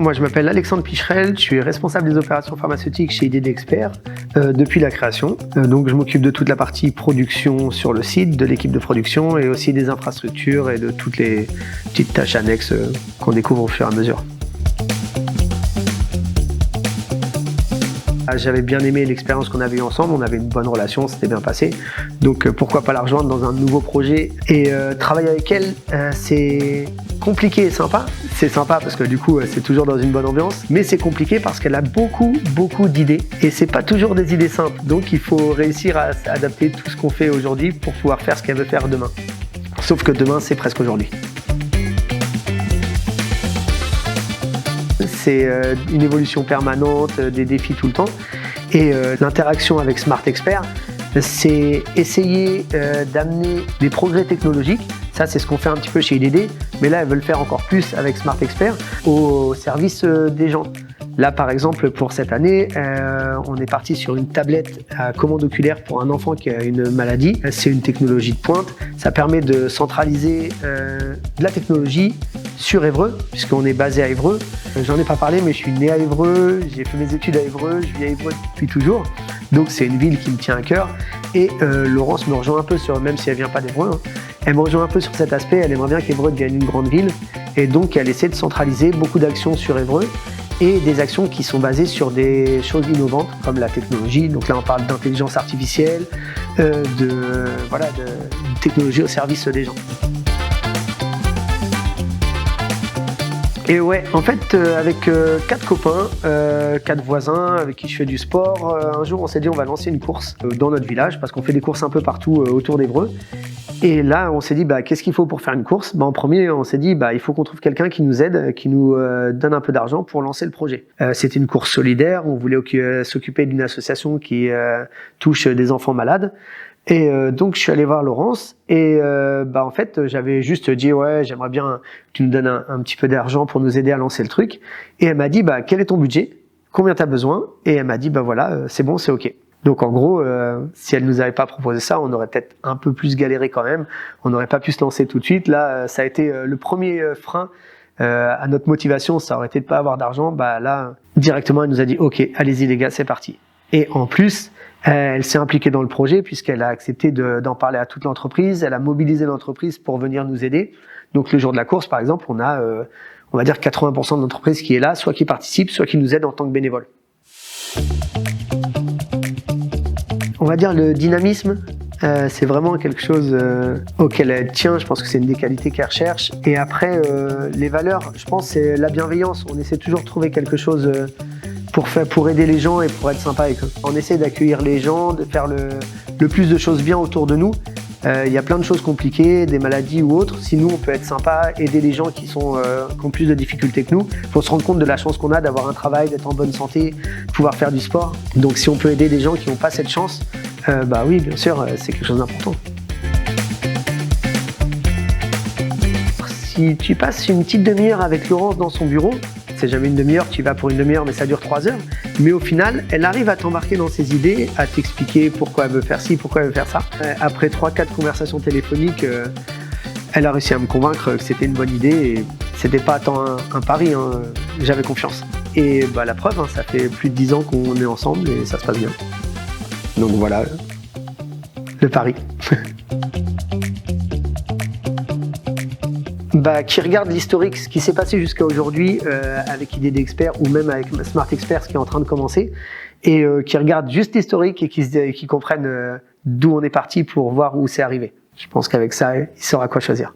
Moi, je m'appelle Alexandre Picherel, je suis responsable des opérations pharmaceutiques chez IDD Expert depuis la création. Donc, je m'occupe de toute la partie production sur le site, de l'équipe de production et aussi des infrastructures et de toutes les petites tâches annexes qu'on découvre au fur et à mesure. J'avais bien aimé l'expérience qu'on avait eue ensemble, on avait une bonne relation, c'était bien passé. Donc pourquoi pas la rejoindre dans un nouveau projet. Et travailler avec elle, c'est compliqué et sympa. C'est sympa parce que du coup, c'est toujours dans une bonne ambiance. Mais c'est compliqué parce qu'elle a beaucoup d'idées. Et c'est pas toujours des idées simples. Donc il faut réussir à adapter tout ce qu'on fait aujourd'hui pour pouvoir faire ce qu'elle veut faire demain. Sauf que demain, c'est presque aujourd'hui. C'est une évolution permanente, des défis tout le temps. Et l'interaction avec Smart Expert, c'est essayer d'amener des progrès technologiques. Ça, c'est ce qu'on fait un petit peu chez IDD, mais là, elles veulent faire encore plus avec Smart Expert au service des gens. Là, par exemple, pour cette année, on est parti sur une tablette à commande oculaire pour un enfant qui a une maladie. C'est une technologie de pointe. Ça permet de centraliser de la technologie sur Évreux, puisqu'on est basé à Évreux. J'en ai pas parlé, mais je suis né à Évreux, j'ai fait mes études à Évreux, je vis à Évreux depuis toujours. Donc c'est une ville qui me tient à cœur. Et Laurence me rejoint un peu sur, même si elle vient pas d'Évreux, hein, elle me rejoint un peu sur cet aspect. Elle aimerait bien qu'Évreux devienne une grande ville. Et donc elle essaie de centraliser beaucoup d'actions sur Évreux et des actions qui sont basées sur des choses innovantes comme la technologie. Donc là on parle d'intelligence artificielle, de technologie au service des gens. Et ouais, en fait, avec 4 copains, 4 voisins avec qui je fais du sport, un jour on s'est dit on va lancer une course dans notre village parce qu'on fait des courses un peu partout autour d'Évreux. Et là, on s'est dit qu'est-ce qu'il faut pour faire une course ? En premier, on s'est dit il faut qu'on trouve quelqu'un qui nous aide, qui nous donne un peu d'argent pour lancer le projet. C'était une course solidaire, on voulait s'occuper d'une association qui touche des enfants malades. Et donc je suis allé voir Laurence et en fait j'avais juste dit ouais, j'aimerais bien que tu nous donnes un petit peu d'argent pour nous aider à lancer le truc. Et elle m'a dit quel est ton budget ? Combien tu as besoin ? Et elle m'a dit voilà, c'est bon, c'est ok. Donc en gros, si elle nous avait pas proposé ça, on aurait peut-être un peu plus galéré quand même. On n'aurait pas pu se lancer tout de suite. Là, ça a été le premier frein à notre motivation. Ça aurait été de pas avoir d'argent. Là, directement, elle nous a dit ok, allez-y les gars, c'est parti. Et en plus, elle s'est impliquée dans le projet puisqu'elle a accepté d'en parler à toute l'entreprise. Elle a mobilisé l'entreprise pour venir nous aider. Donc le jour de la course, par exemple, on a, on va dire 80% de l'entreprise qui est là, soit qui participe, soit qui nous aide en tant que bénévole. On va dire le dynamisme, c'est vraiment quelque chose auquel elle tient. Je pense que c'est une des qualités qu'elle recherche. Et après, les valeurs, je pense, c'est la bienveillance. On essaie toujours de trouver quelque chose pour aider les gens et pour être sympa avec eux. On essaie d'accueillir les gens, de faire le plus de choses bien autour de nous. Il y a plein de choses compliquées, des maladies ou autres. Si nous, on peut être sympa, aider les gens qui ont plus de difficultés que nous, il faut se rendre compte de la chance qu'on a d'avoir un travail, d'être en bonne santé, de pouvoir faire du sport. Donc si on peut aider des gens qui n'ont pas cette chance, oui, bien sûr, c'est quelque chose d'important. Si tu passes une petite demi-heure avec Laurence dans son bureau, c'est jamais une demi-heure, tu y vas pour une demi-heure, mais ça dure 3 heures. Mais au final, elle arrive à t'embarquer dans ses idées, à t'expliquer pourquoi elle veut faire ci, pourquoi elle veut faire ça. Après 3-4 conversations téléphoniques, elle a réussi à me convaincre que c'était une bonne idée et c'était pas tant un pari, hein. J'avais confiance. Et la preuve, ça fait plus de 10 ans qu'on est ensemble et ça se passe bien. Donc voilà, le pari. Qui regarde l'historique, ce qui s'est passé jusqu'à aujourd'hui avec IDD Expert ou même avec Smart Expert, ce qui est en train de commencer, et qui regarde juste l'historique et qui comprennent d'où on est parti pour voir où c'est arrivé. Je pense qu'avec ça, il saura quoi choisir.